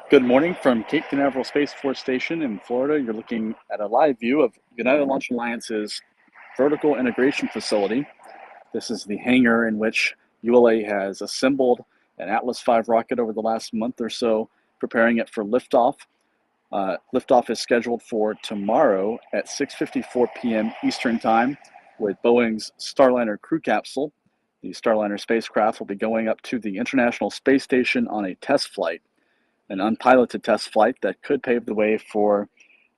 Good morning from Cape Canaveral Space Force Station in Florida. You're looking at a live view of United Launch Alliance's vertical integration facility. This is the hangar in which ULA has assembled an Atlas V rocket over the last month or so, preparing it for liftoff. Liftoff is scheduled for tomorrow at 6:54 p.m. Eastern Time with Boeing's Starliner crew capsule. The Starliner spacecraft will be going up to the International Space Station on a test flight, an unpiloted test flight that could pave the way for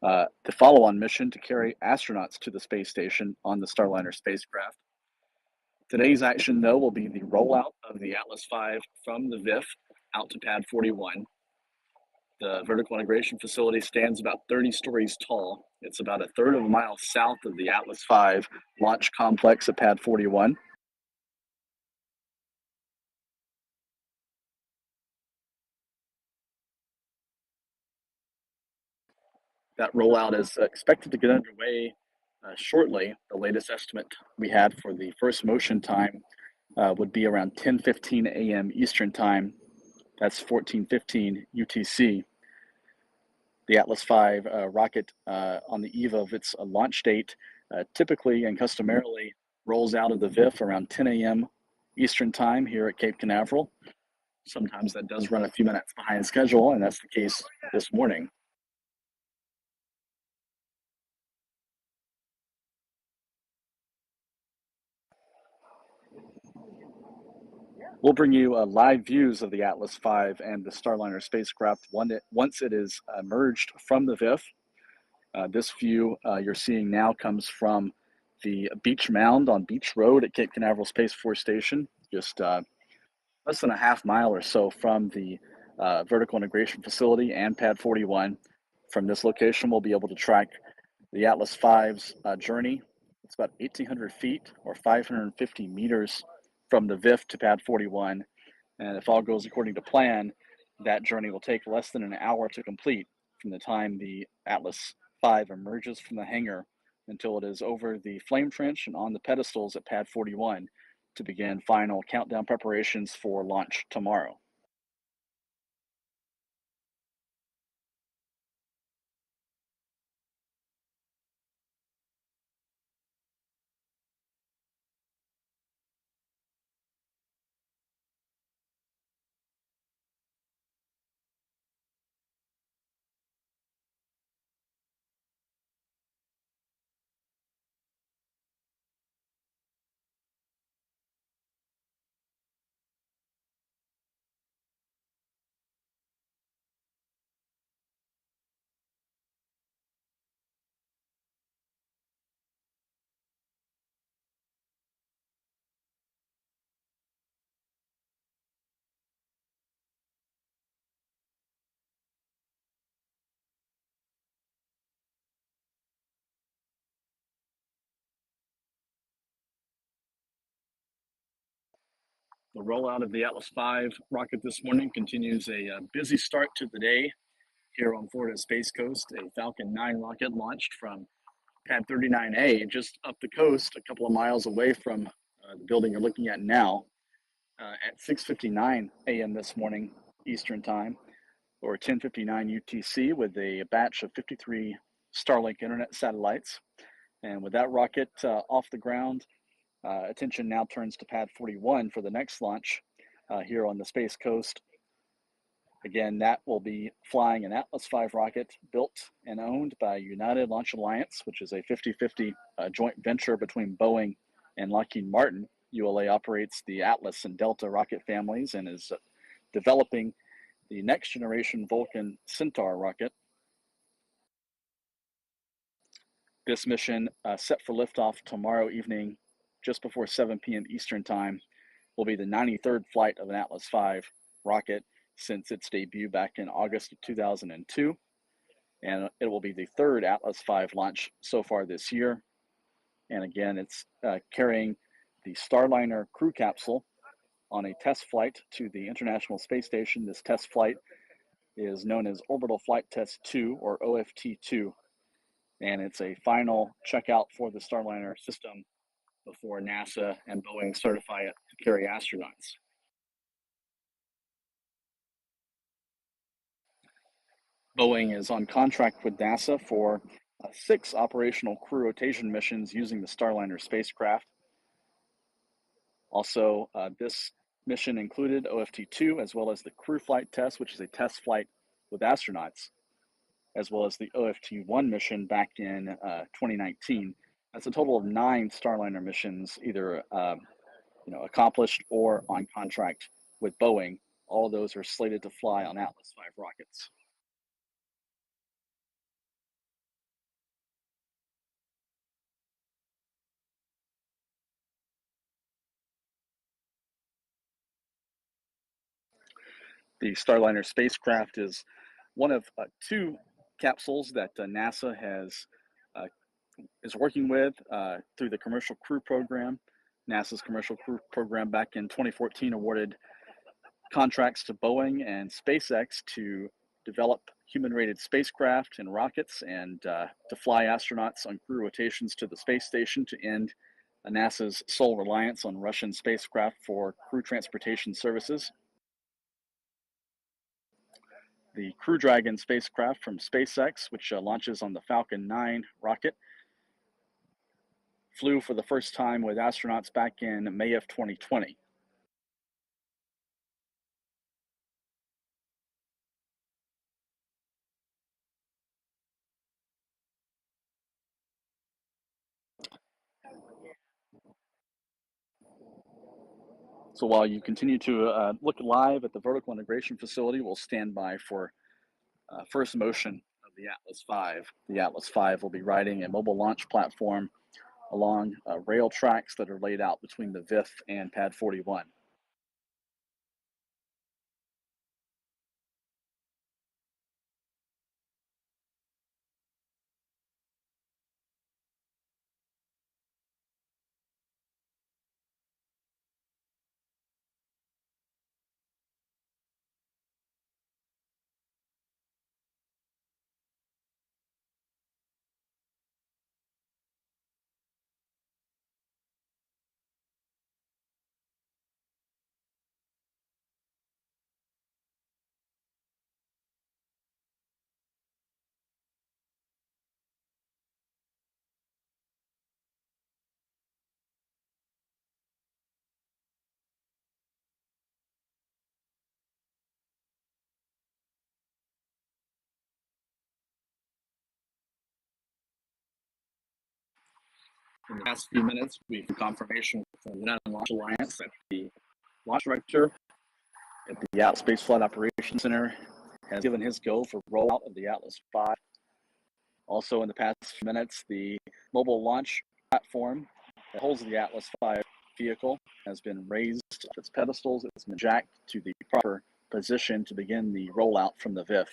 the follow-on mission to carry astronauts to the space station on the Starliner spacecraft. Today's action, though, will be the rollout of the Atlas V from the VIF out to Pad 41. The vertical integration facility stands about 30 stories tall. It's about a third of a mile south of the Atlas V launch complex at Pad 41. That rollout is expected to get underway shortly. The latest estimate we had for the first motion time would be around 10:15 a.m. Eastern Time. That's 14:15 UTC. The Atlas V rocket, on the eve of its launch date, typically and customarily rolls out of the VIF around 10 a.m. Eastern Time here at Cape Canaveral. Sometimes that does run a few minutes behind schedule, and that's the case this morning. We'll bring you live views of the Atlas V and the Starliner spacecraft once it is emerged from the VIF. This view you're seeing now comes from the beach mound on Beach Road at Cape Canaveral Space Force Station, just less than a half mile or so from the vertical integration facility and Pad 41. From this location, we'll be able to track the Atlas V's journey. It's about 1,800 feet or 550 meters from the VIF to Pad 41. And if all goes according to plan, that journey will take less than an hour to complete from the time the Atlas V emerges from the hangar until it is over the flame trench and on the pedestals at Pad 41 to begin final countdown preparations for launch tomorrow. The rollout of the Atlas V rocket this morning continues a busy start to the day here on Florida's Space Coast. A Falcon 9 rocket launched from Pad 39A just up the coast, a couple of miles away from the building you're looking at now, at 6:59 a.m. this morning Eastern Time, or 10:59 UTC, with a batch of 53 Starlink internet satellites. And with that rocket off the ground, attention now turns to Pad 41 for the next launch here on the Space Coast. Again, that will be flying an Atlas V rocket built and owned by United Launch Alliance, which is a 50-50 joint venture between Boeing and Lockheed Martin. ULA operates the Atlas and Delta rocket families and is developing the next generation Vulcan Centaur rocket. This mission, set for liftoff tomorrow evening, just before 7 p.m. Eastern Time, will be the 93rd flight of an Atlas V rocket since its debut back in August of 2002. And it will be the third Atlas V launch so far this year. And again, it's carrying the Starliner crew capsule on a test flight to the International Space Station. This test flight is known as Orbital Flight Test 2, or OFT2, and it's a final checkout for the Starliner system before NASA and Boeing certify it to carry astronauts. Boeing is on contract with NASA for 6 operational crew rotation missions using the Starliner spacecraft. Also, this mission included OFT-2 as well as the crew flight test, which is a test flight with astronauts, as well as the OFT-1 mission back in 2019. That's a total of 9 Starliner missions, either accomplished or on contract with Boeing. All of those are slated to fly on Atlas V rockets. The Starliner spacecraft is one of 2 capsules that NASA is working with through the Commercial Crew Program. NASA's Commercial Crew Program back in 2014 awarded contracts to Boeing and SpaceX to develop human-rated spacecraft and rockets and to fly astronauts on crew rotations to the space station to end NASA's sole reliance on Russian spacecraft for crew transportation services. The Crew Dragon spacecraft from SpaceX, which launches on the Falcon 9 rocket, flew for the first time with astronauts back in May of 2020. So while you continue to look live at the vertical integration facility, we'll stand by for first motion of the Atlas V. The Atlas V will be riding a mobile launch platform along rail tracks that are laid out between the VIF and Pad 41. In the past few minutes, we've confirmation from the United Launch Alliance that the launch director at the Atlas Space Flight Operations Center has given his go for rollout of the Atlas V. Also, in the past few minutes, the mobile launch platform that holds the Atlas V vehicle has been raised to its pedestals. It's been jacked to the proper position to begin the rollout from the VIF.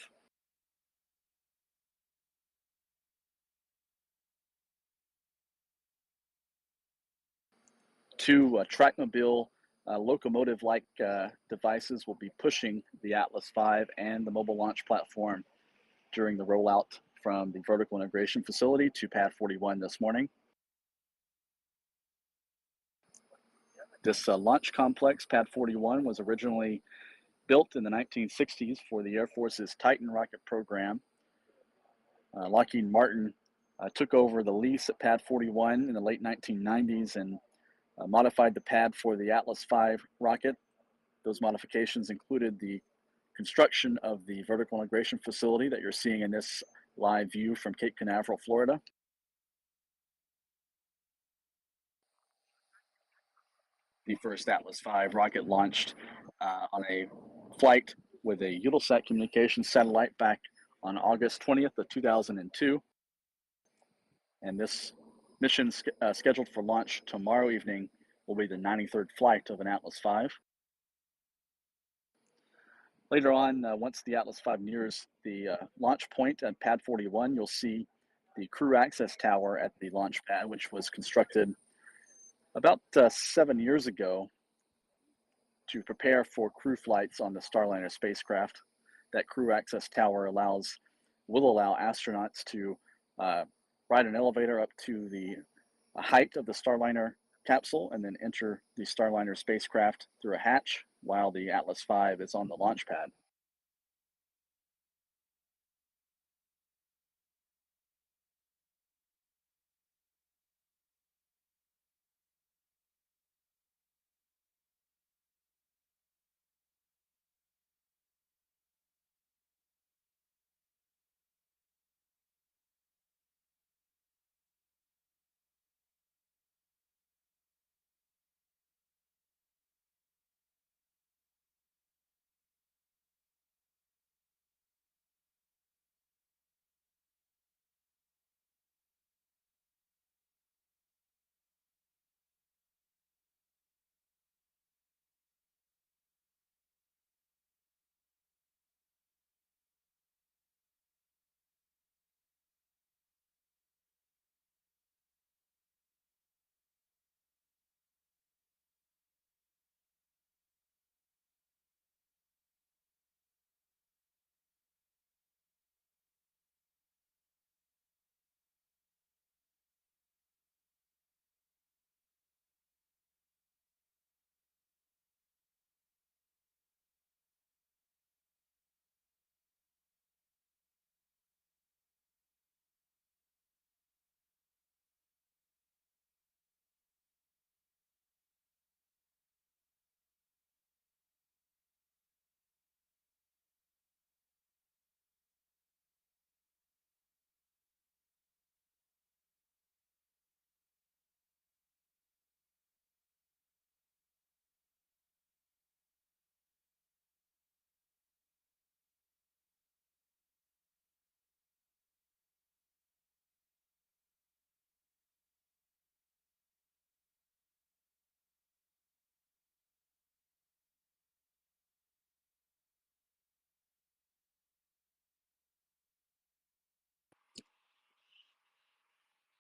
Two trackmobile locomotive-like devices will be pushing the Atlas V and the mobile launch platform during the rollout from the vertical integration facility to Pad 41 this morning. This launch complex, Pad 41, was originally built in the 1960s for the Air Force's Titan rocket program. Lockheed Martin took over the lease at Pad 41 in the late 1990s and modified the pad for the Atlas V rocket. Those modifications included the construction of the vertical integration facility that you're seeing in this live view from Cape Canaveral, Florida. The first Atlas V rocket launched on a flight with a Eutelsat communications satellite back on August 20th of 2002. And this mission scheduled for launch tomorrow evening will be the 93rd flight of an Atlas V. Later on, once the Atlas V nears the launch point at Pad 41, you'll see the crew access tower at the Launchpad, which was constructed about 7 years ago to prepare for crew flights on the Starliner spacecraft. That crew access tower will allow astronauts to ride an elevator up to the height of the Starliner capsule and then enter the Starliner spacecraft through a hatch while the Atlas V is on the launch pad.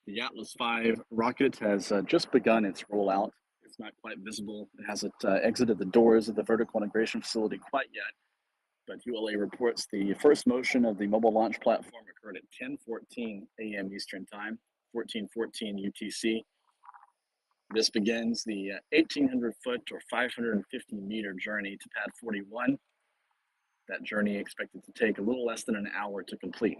The Atlas V rocket has just begun its rollout. It's not quite visible. It hasn't exited the doors of the vertical integration facility quite yet, but ULA reports the first motion of the mobile launch platform occurred at 10:14 a.m. Eastern Time, 14:14 UTC. This begins the 1,800 foot or 550-meter journey to Pad 41. That journey expected to take a little less than an hour to complete.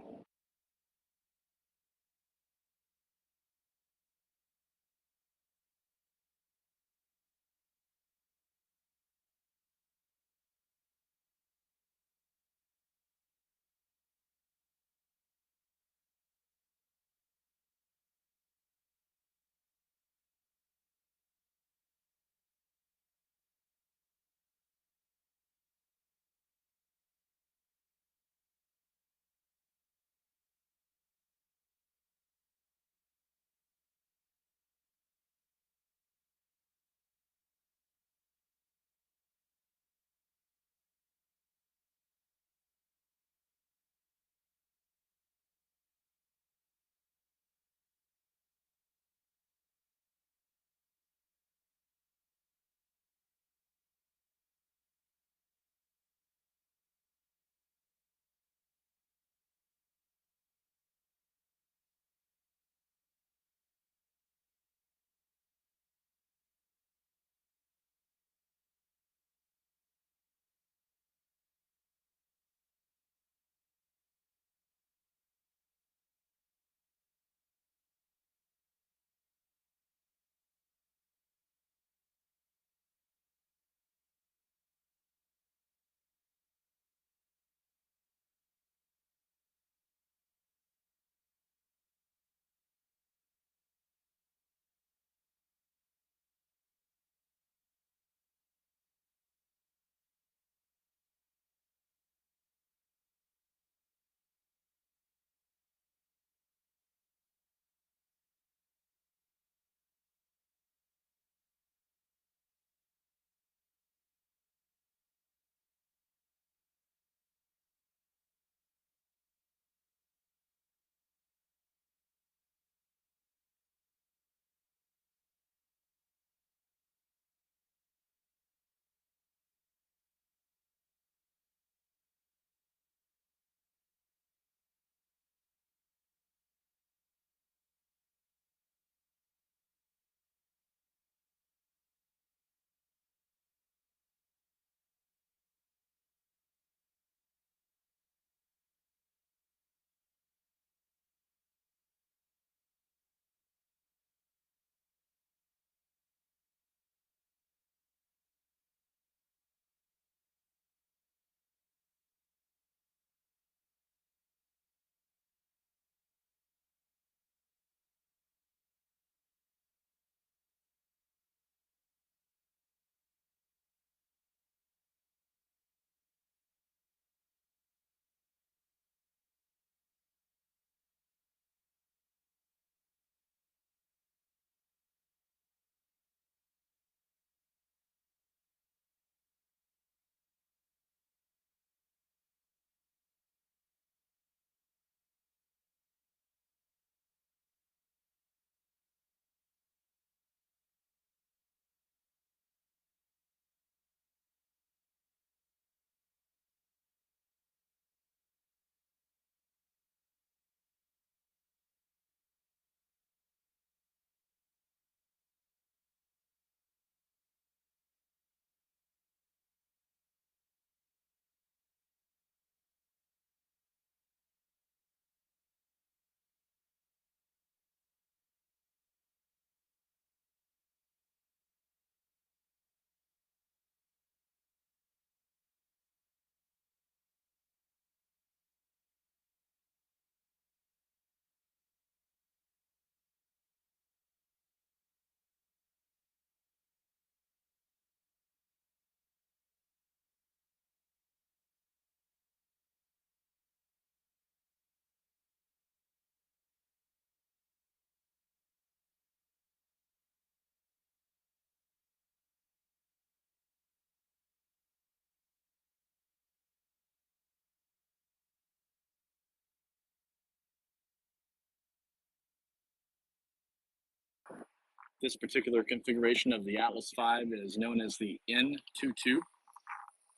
This particular configuration of the Atlas V is known as the N22.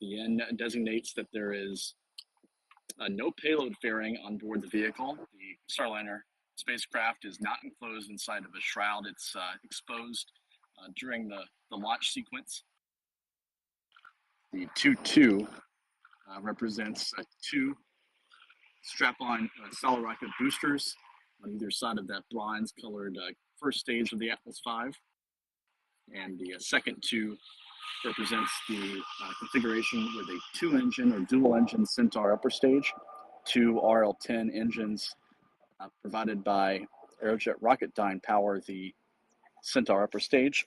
The N designates that there is no payload fairing on board the vehicle. The Starliner spacecraft is not enclosed inside of a shroud. It's exposed during the launch sequence. The 22 represents two strap-on solid rocket boosters on either side of that bronze-colored first stage of the Atlas V. And the second two represents the configuration with a two-engine or dual-engine Centaur upper stage, two RL-10 engines provided by Aerojet Rocketdyne power the Centaur upper stage.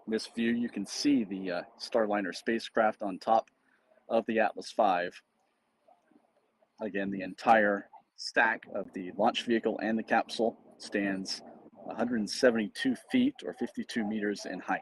In this view, you can see the Starliner spacecraft on top of the Atlas V. Again, the entire stack of the launch vehicle and the capsule stands 172 feet or 52 meters in height.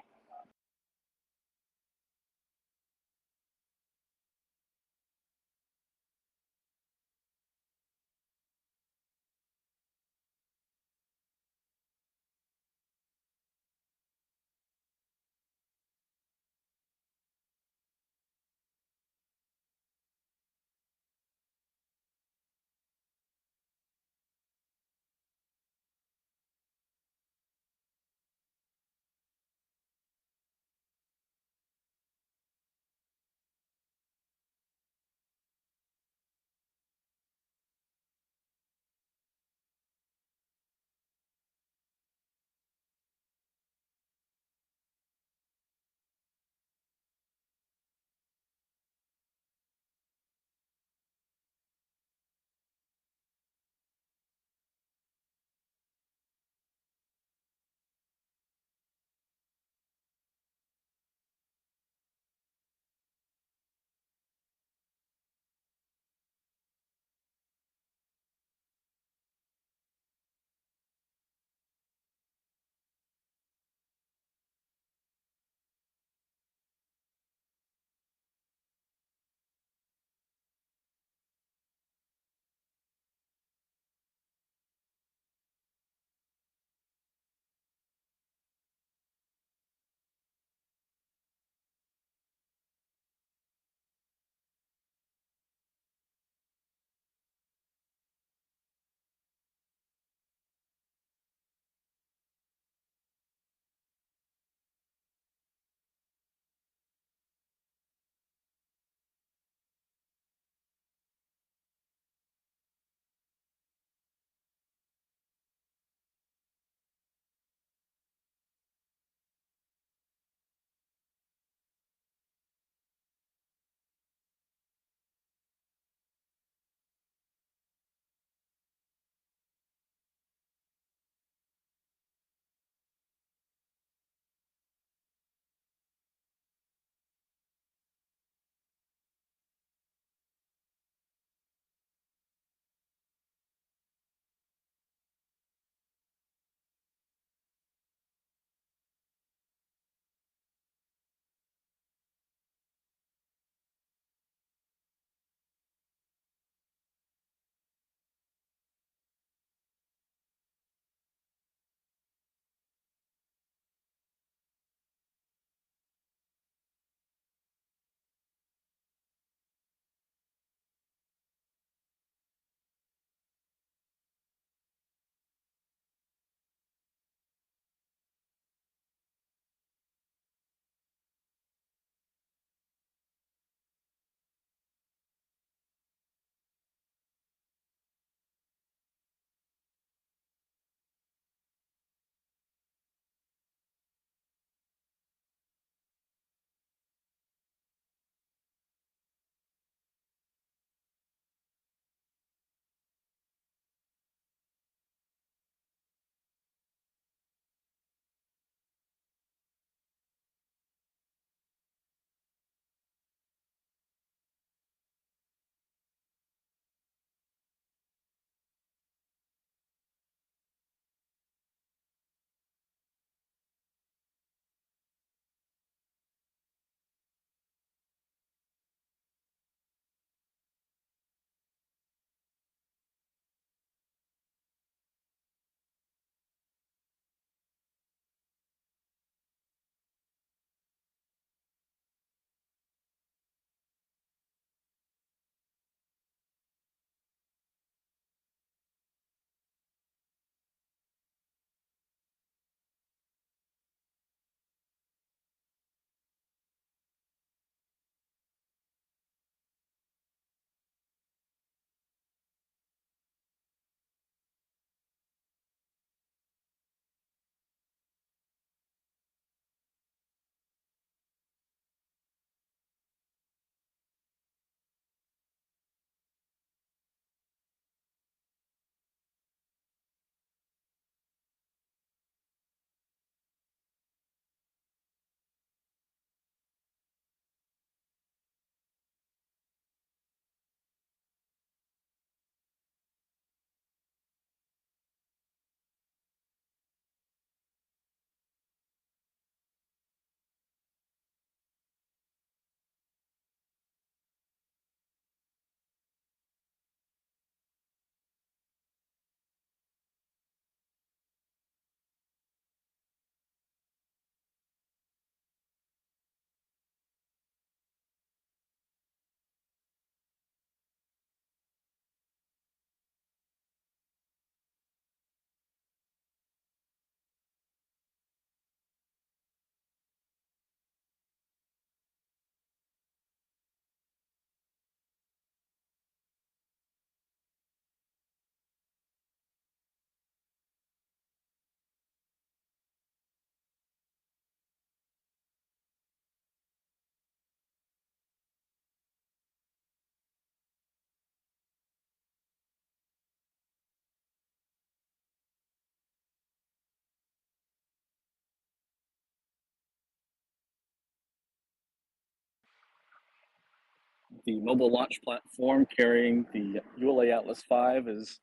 The mobile launch platform carrying the ULA Atlas V is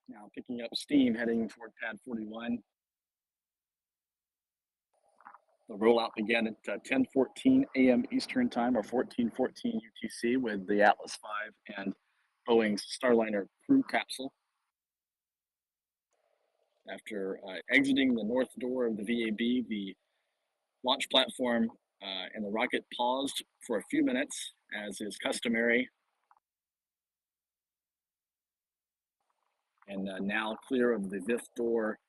now picking up steam heading toward Pad 41. The rollout began at 10:14 a.m. Eastern Time or 14:14 UTC with the Atlas V and Boeing's Starliner crew capsule. After exiting the north door of the VAB, the launch platform and the rocket paused for a few minutes, as is customary, and now clear of the VIF door,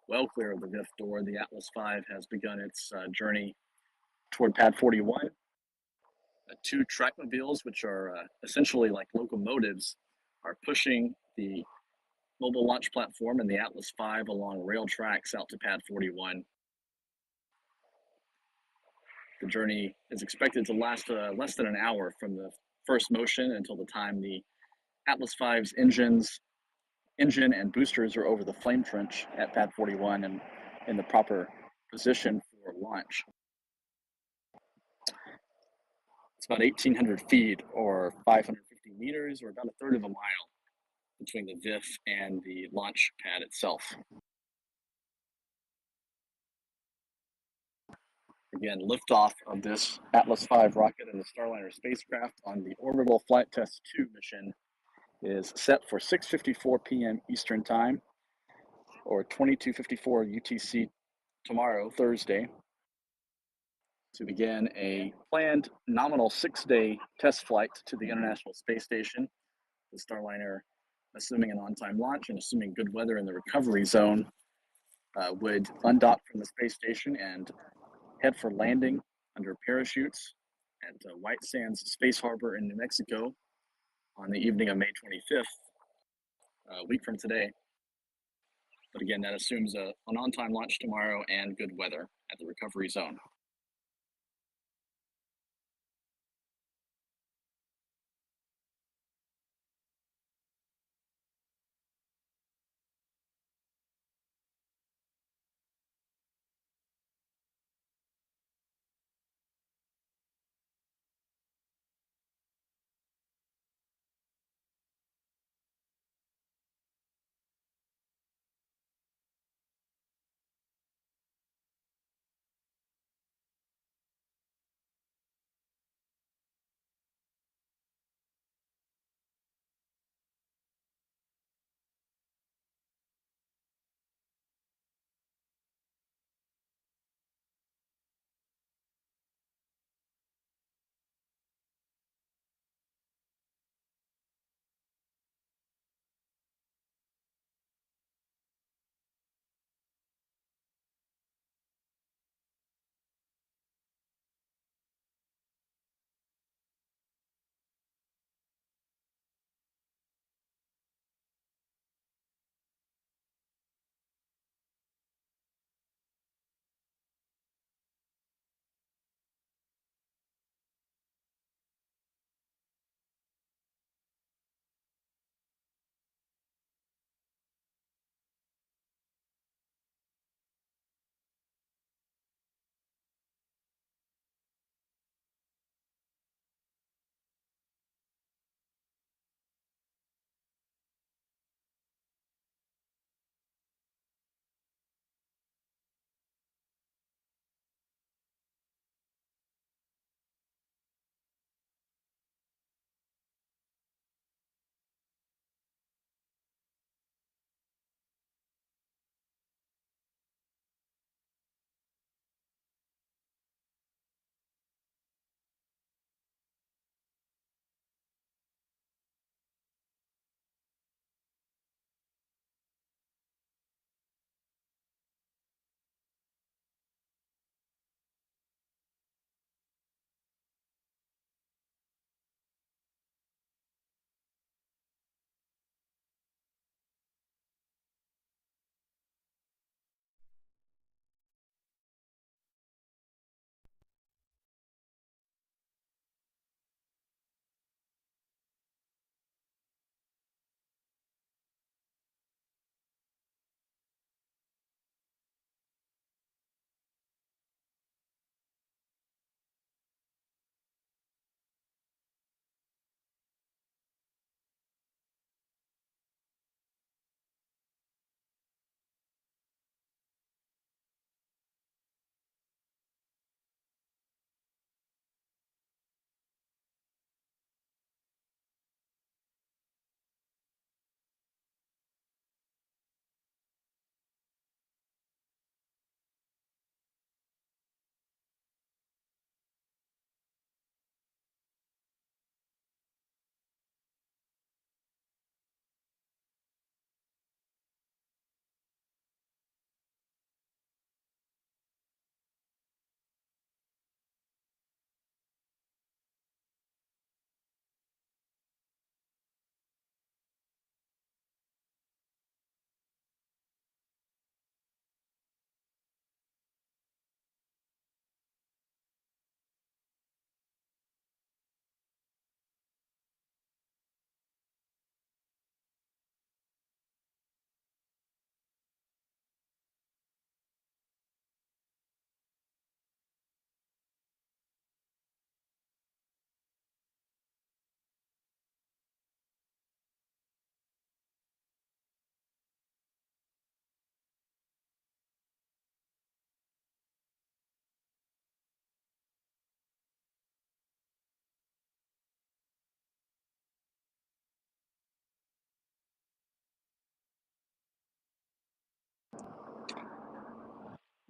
well clear of the VIF door, the Atlas V has begun its journey toward Pad 41. Two trackmobiles, which are essentially like locomotives, are pushing the mobile launch platform and the Atlas V along rail tracks out to Pad 41. The journey is expected to last less than an hour from the first motion until the time the Atlas V's engine and boosters are over the flame trench at Pad 41 and in the proper position for launch. It's about 1,800 feet or 550 meters or about a third of a mile between the VIF and the launch pad itself. Again, liftoff of this Atlas V rocket and the Starliner spacecraft on the Orbital Flight Test 2 mission is set for 6:54 p.m. Eastern Time or 22:54 UTC tomorrow, Thursday, to begin a planned nominal 6-day test flight to the International Space Station. The Starliner, assuming an on-time launch and assuming good weather in the recovery zone, would undock from the space station and head for landing under parachutes at White Sands Space Harbor in New Mexico on the evening of May 25th, a week from today. But again, that assumes an on-time launch tomorrow and good weather at the recovery zone.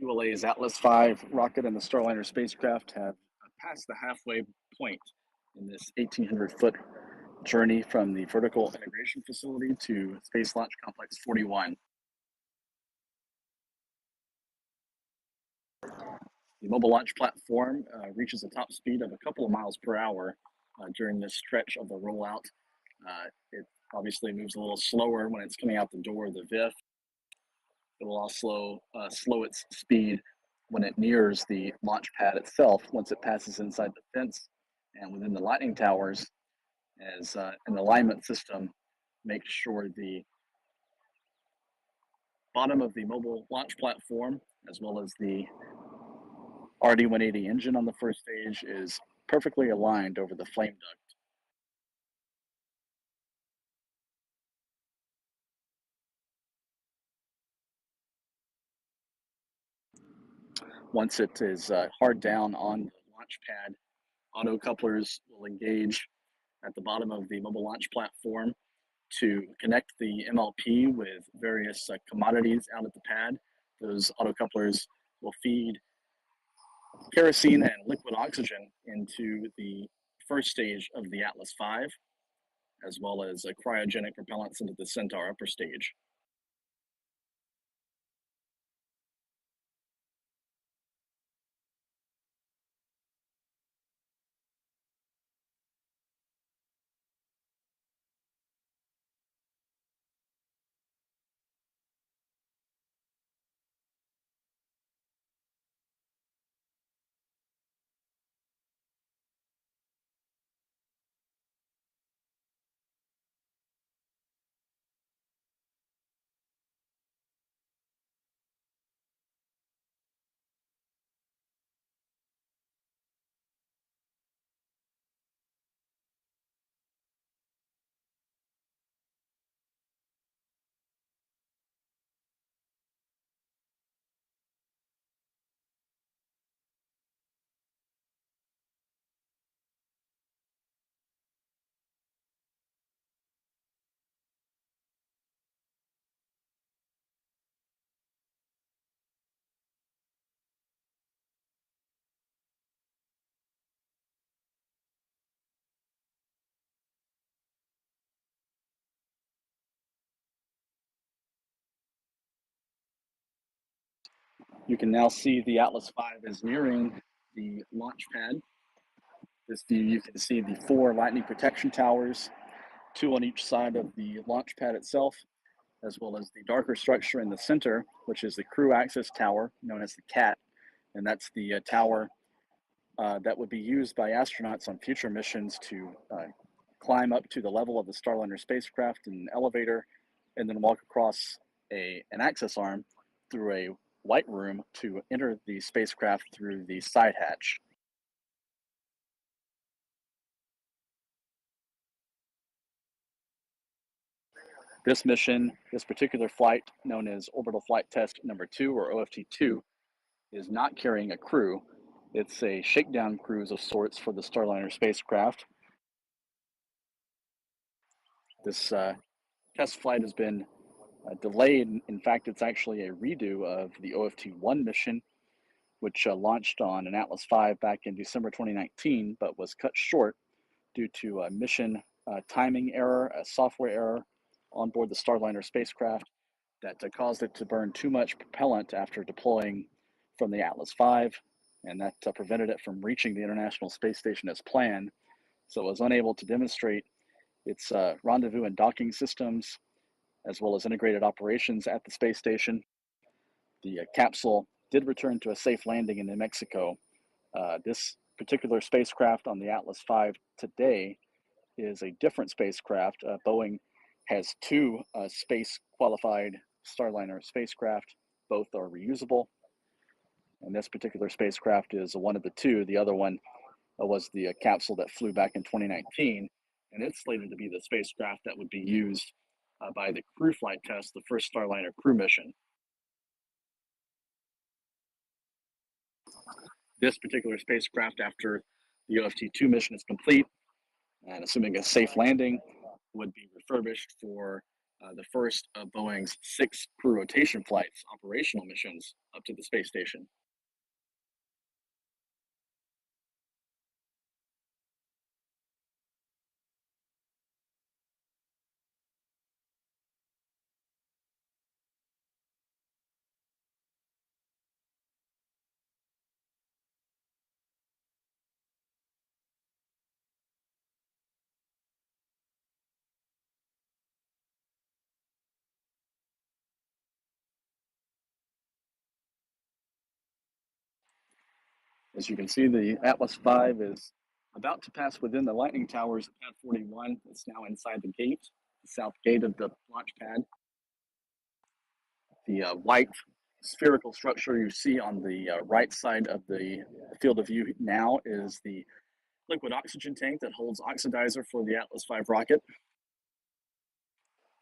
ULA's Atlas V rocket and the Starliner spacecraft have passed the halfway point in this 1,800-foot journey from the vertical integration facility to Space Launch Complex 41. The mobile launch platform reaches a top speed of a couple of miles per hour during this stretch of the rollout. It obviously moves a little slower when it's coming out the door of the VIF. It will also slow its speed when it nears the launch pad itself once it passes inside the fence and within the lightning towers, as an alignment system makes sure the bottom of the mobile launch platform, as well as the RD-180 engine on the first stage, is perfectly aligned over the flame duct. Once it is hard down on the launch pad, auto couplers will engage at the bottom of the mobile launch platform to connect the MLP with various commodities out at the pad. Those auto couplers will feed kerosene and liquid oxygen into the first stage of the Atlas V, as well as cryogenic propellants into the Centaur upper stage. You can now see the Atlas V is nearing the launch pad. This view, you can see the 4 lightning protection towers, 2 on each side of the launch pad itself, as well as the darker structure in the center, which is the crew access tower, known as the CAT. And that's the tower that would be used by astronauts on future missions to climb up to the level of the Starliner spacecraft in an elevator, and then walk across an access arm through a white room to enter the spacecraft through the side hatch. This mission, this particular flight, known as Orbital Flight Test Number 2 or OFT2, is not carrying a crew. It's a shakedown cruise of sorts for the Starliner spacecraft. This test flight has been delayed. In fact, it's actually a redo of the OFT1 mission, which launched on an Atlas V back in December 2019, but was cut short due to a mission timing error, a software error on board the Starliner spacecraft that caused it to burn too much propellant after deploying from the Atlas V, and that prevented it from reaching the International Space Station as planned. So it was unable to demonstrate its rendezvous and docking systems, as well as integrated operations at the space station. The capsule did return to a safe landing in New Mexico. This particular spacecraft on the Atlas V today is a different spacecraft. Boeing has 2 space qualified Starliner spacecraft. Both are reusable. And this particular spacecraft is one of the 2. The other one was the capsule that flew back in 2019. And it's slated to be the spacecraft that would be used by the crew flight test, the first Starliner crew mission. This particular spacecraft, after the OFT2 mission is complete, and assuming a safe landing, would be refurbished for the first of Boeing's 6 crew rotation flights, operational missions up to the space station. As you can see, the Atlas V is about to pass within the lightning towers at Pad 41. It's now inside the gate, the south gate of the launch pad. The white spherical structure you see on the right side of the field of view now is the liquid oxygen tank that holds oxidizer for the Atlas V rocket.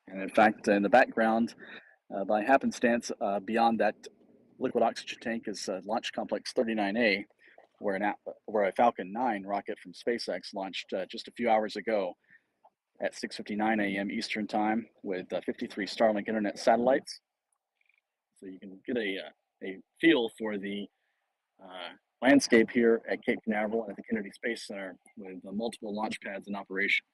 And in fact, in the background, by happenstance, beyond that liquid oxygen tank is Launch Complex 39A, where a Falcon 9 rocket from SpaceX launched just a few hours ago at 6:59 a.m. Eastern Time with 53 Starlink internet satellites. So you can get a feel for the landscape here at Cape Canaveral and at the Kennedy Space Center with multiple launch pads in operation.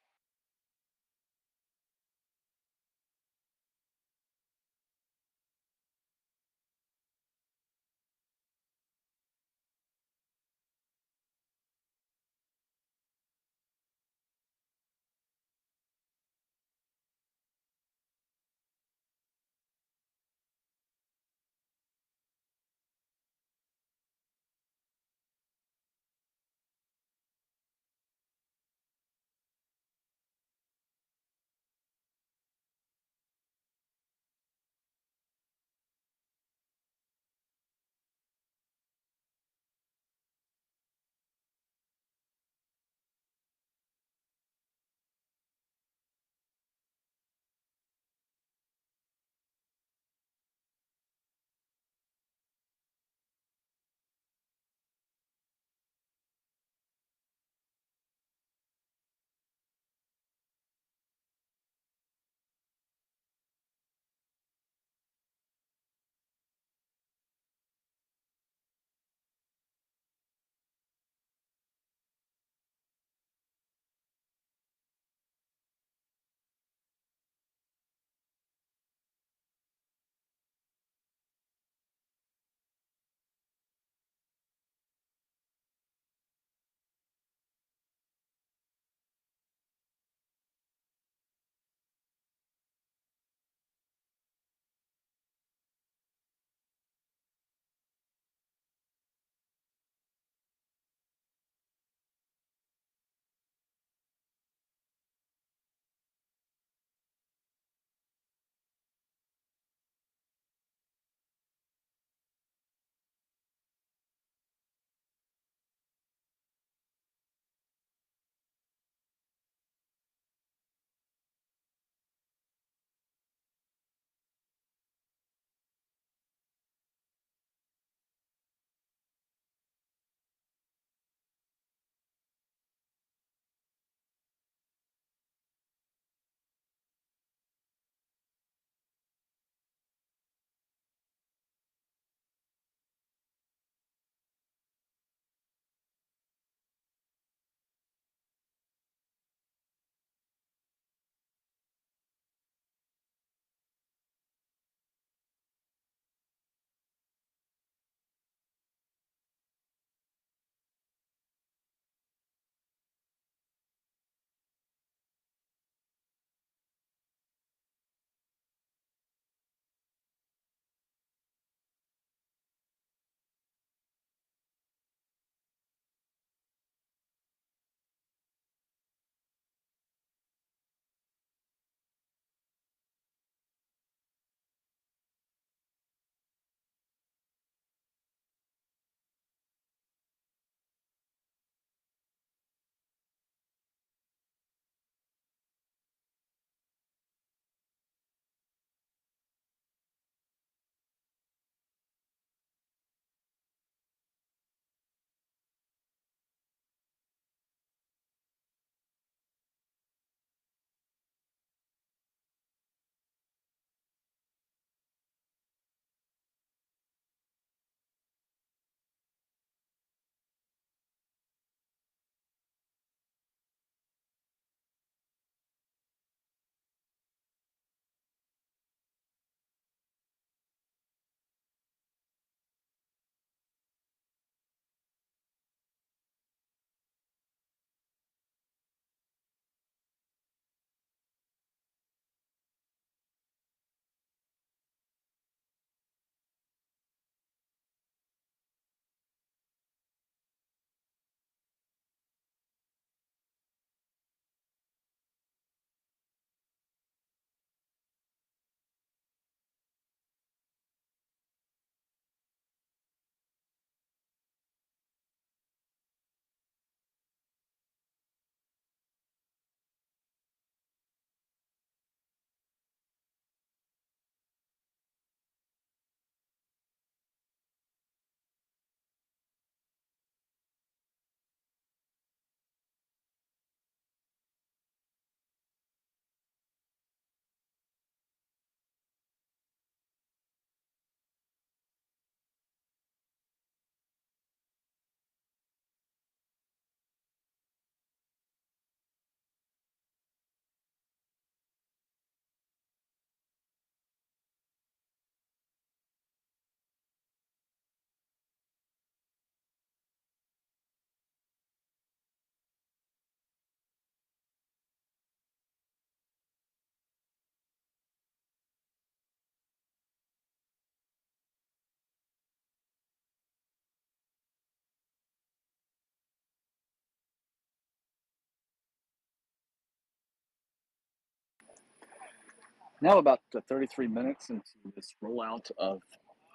Now about 33 minutes into this rollout of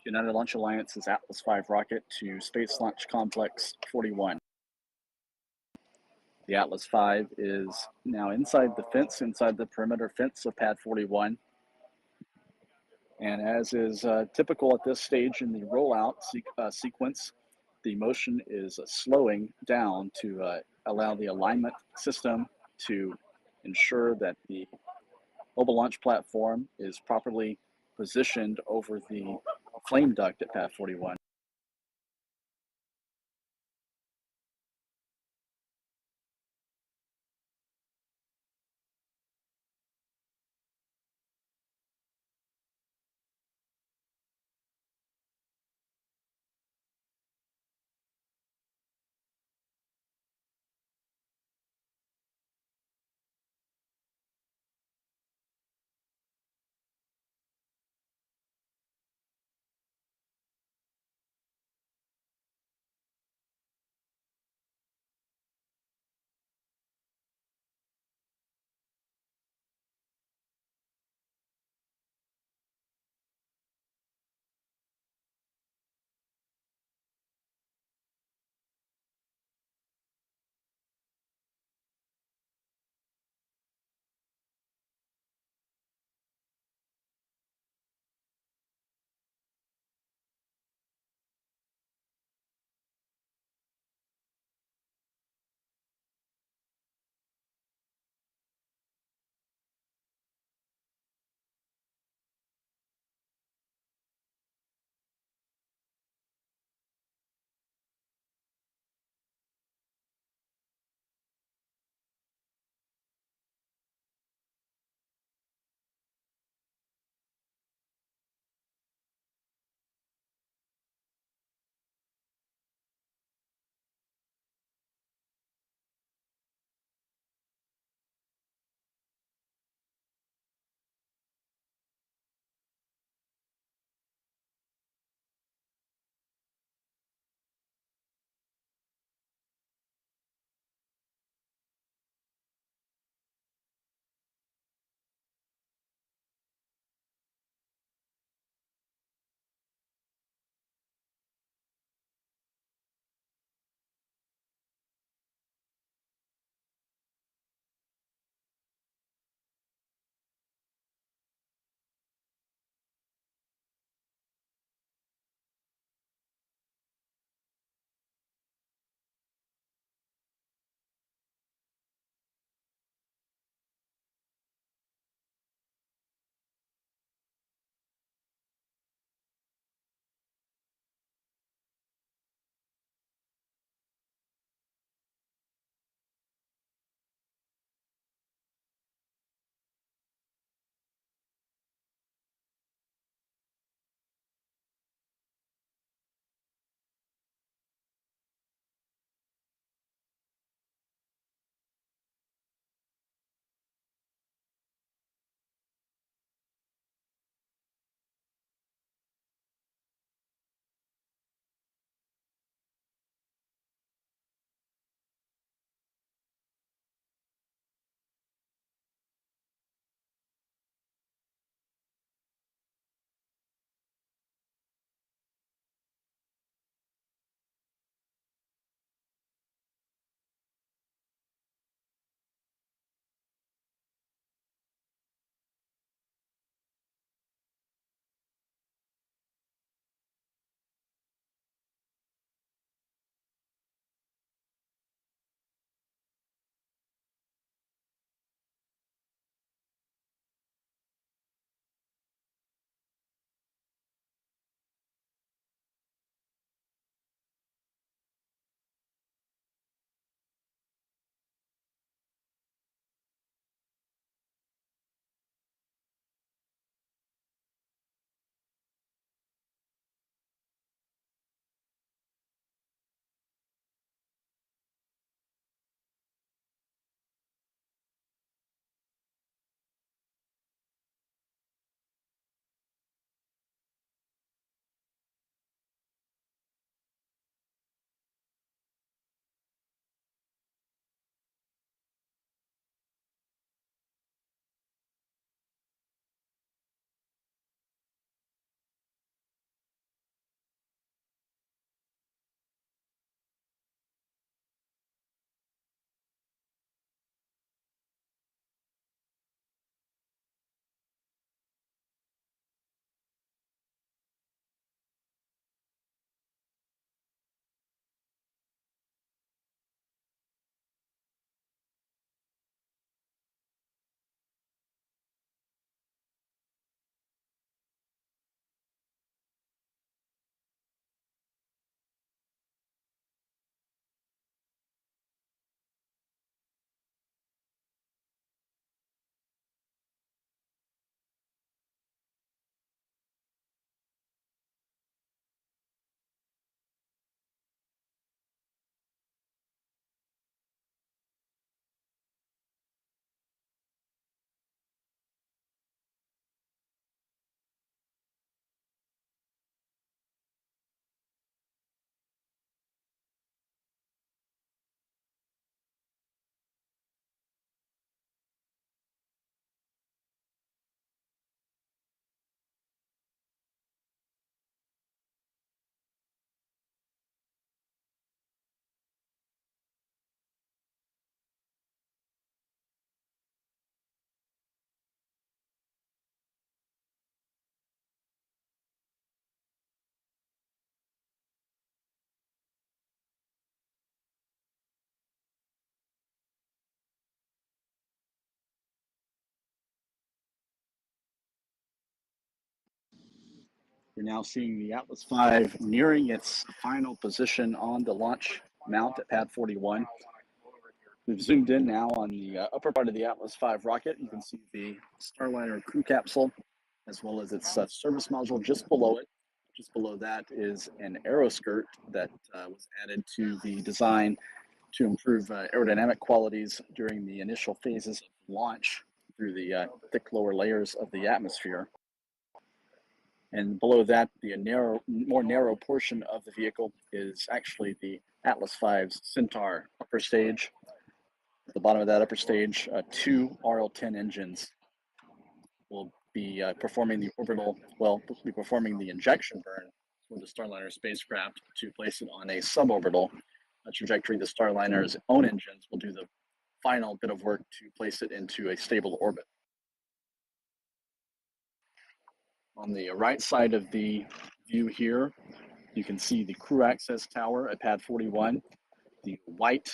United Launch Alliance's Atlas V rocket to Space Launch Complex 41. The Atlas V is now inside the fence, inside the perimeter fence of Pad 41. And as is typical at this stage in the rollout sequence, the motion is slowing down to allow the alignment system to ensure that the mobile launch platform is properly positioned over the flame duct at Pad 41. You're now seeing the Atlas V nearing its final position on the launch mount at pad 41. We've zoomed in now on the upper part of the Atlas V rocket. You can see the Starliner crew capsule, as well as its service module just below it. Just below that is an aeroskirt that was added to the design to improve aerodynamic qualities during the initial phases of launch through the thick lower layers of the atmosphere. And below that, the more narrow portion of the vehicle is actually the Atlas V's Centaur upper stage. At the bottom of that upper stage, two RL-10 engines will be performing the injection burn for the Starliner spacecraft to place it on a suborbital trajectory. The Starliner's own engines will do the final bit of work to place it into a stable orbit. On the right side of the view here, you can see the crew access tower at pad 41. The white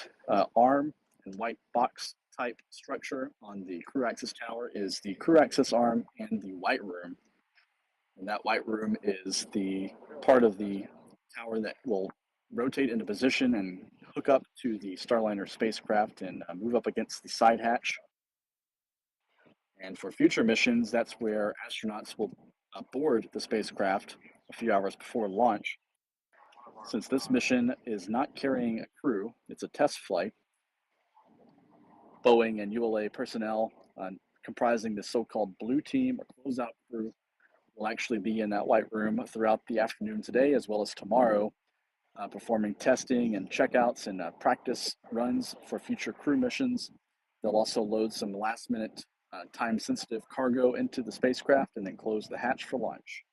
arm and white box type structure on the crew access tower is the crew access arm and the white room. And that white room is the part of the tower that will rotate into position and hook up to the Starliner spacecraft and move up against the side hatch. And for future missions, that's where astronauts will board the spacecraft a few hours before launch. Since this mission is not carrying a crew, it's a test flight, Boeing and ULA personnel comprising the so-called blue team or closeout crew will actually be in that white room throughout the afternoon today as well as tomorrow, performing testing and checkouts and practice runs for future crew missions. They'll also load some last-minute time-sensitive cargo into the spacecraft and then close the hatch for launch.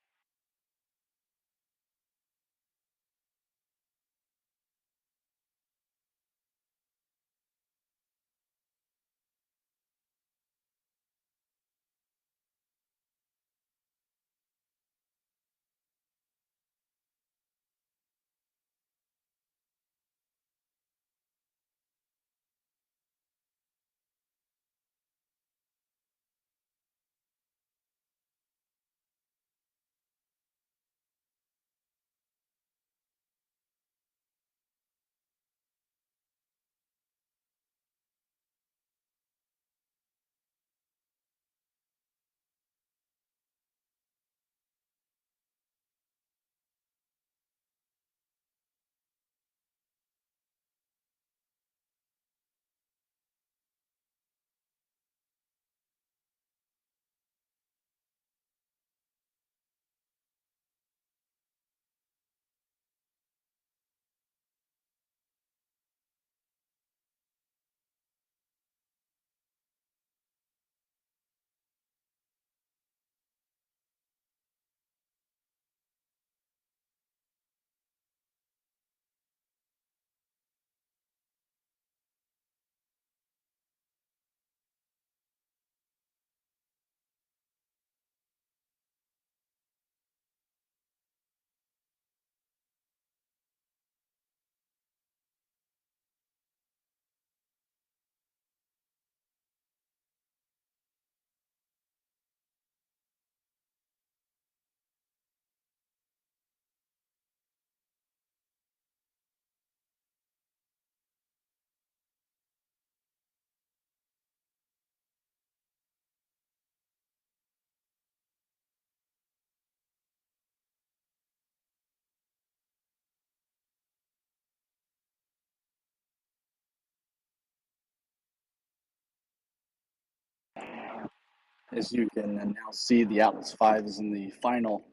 As you can now see, the Atlas V is in the final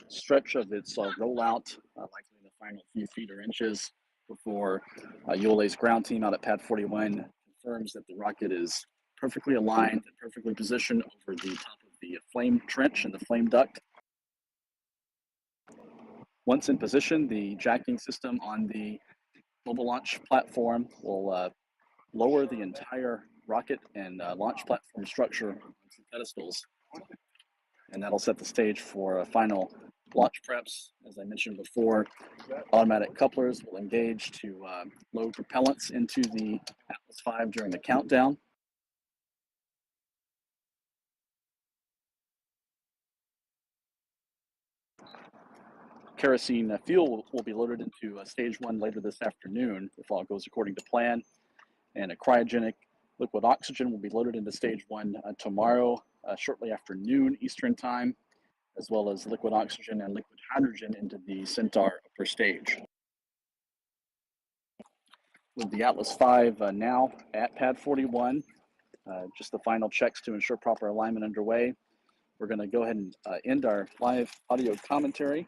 stretch of its rollout, likely the final few feet or inches before ULA's ground team out at pad 41 confirms that the rocket is perfectly aligned and perfectly positioned over the top of the flame trench and the flame duct. Once in position, the jacking system on the mobile launch platform will lower the entire rocket and launch platform structure onto pedestals. And that'll set the stage for final launch preps. As I mentioned before, automatic couplers will engage to load propellants into the Atlas V during the countdown. Kerosene fuel will be loaded into stage 1 later this afternoon if all goes according to plan. And a cryogenic liquid oxygen will be loaded into stage 1 tomorrow, shortly after noon Eastern time, as well as liquid oxygen and liquid hydrogen into the Centaur upper stage. With the Atlas V now at pad 41, just the final checks to ensure proper alignment underway. We're going to go ahead and end our live audio commentary.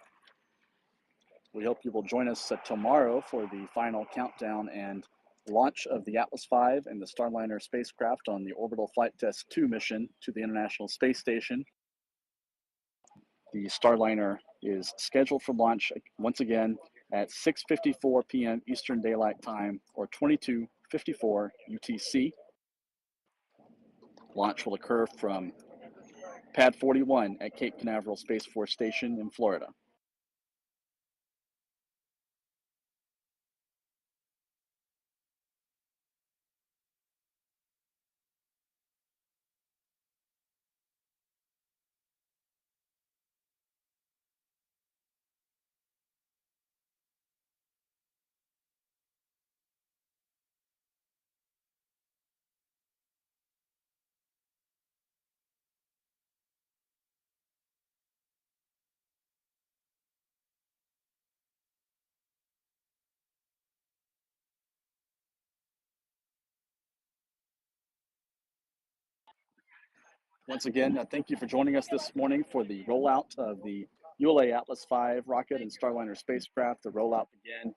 We hope you will join us tomorrow for the final countdown and launch of the Atlas V and the Starliner spacecraft on the Orbital Flight Test 2 mission to the International Space Station. The Starliner is scheduled for launch once again at 6:54 p.m. Eastern Daylight Time, or 22:54 UTC. Launch will occur from pad 41 at Cape Canaveral Space Force Station in Florida. Once again, thank you for joining us this morning for the rollout of the ULA Atlas V rocket and Starliner spacecraft. The rollout began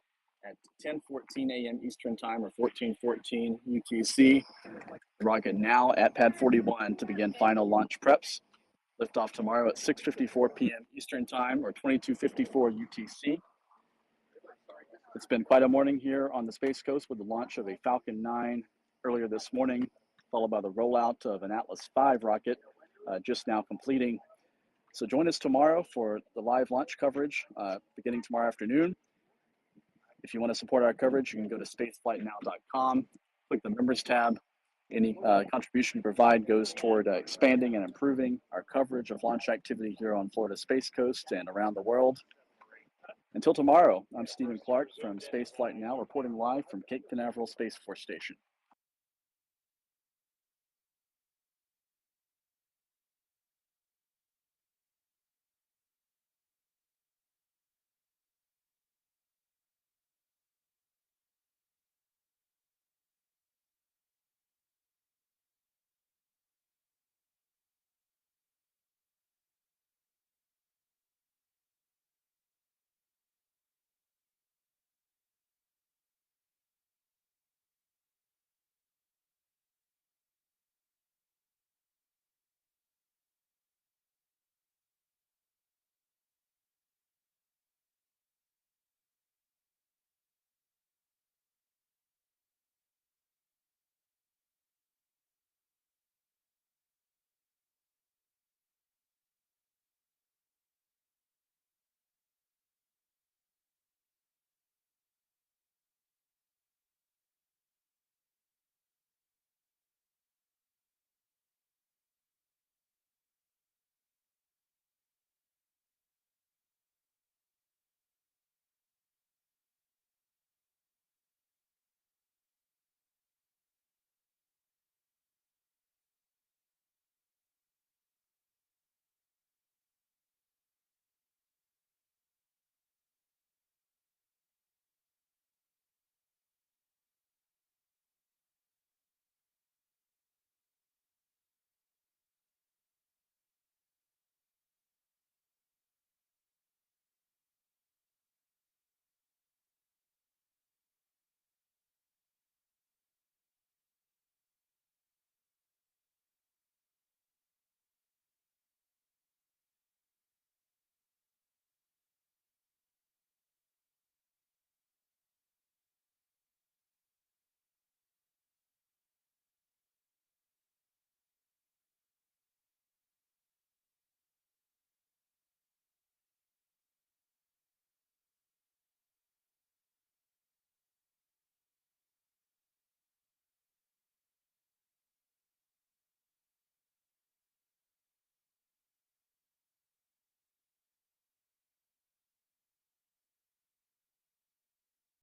at 10:14 a.m. Eastern Time, or 14:14 UTC. The rocket now at pad 41 to begin final launch preps. Liftoff tomorrow at 6:54 p.m. Eastern Time, or 22:54 UTC. It's been quite a morning here on the Space Coast with the launch of a Falcon 9 earlier this morning, followed by the rollout of an Atlas V rocket just now completing. So join us tomorrow for the live launch coverage beginning tomorrow afternoon. If you want to support our coverage, you can go to spaceflightnow.com, click the members tab. Any contribution you provide goes toward expanding and improving our coverage of launch activity here on Florida Space Coast and around the world. Until tomorrow, I'm Stephen Clark from Spaceflight Now, reporting live from Cape Canaveral Space Force Station.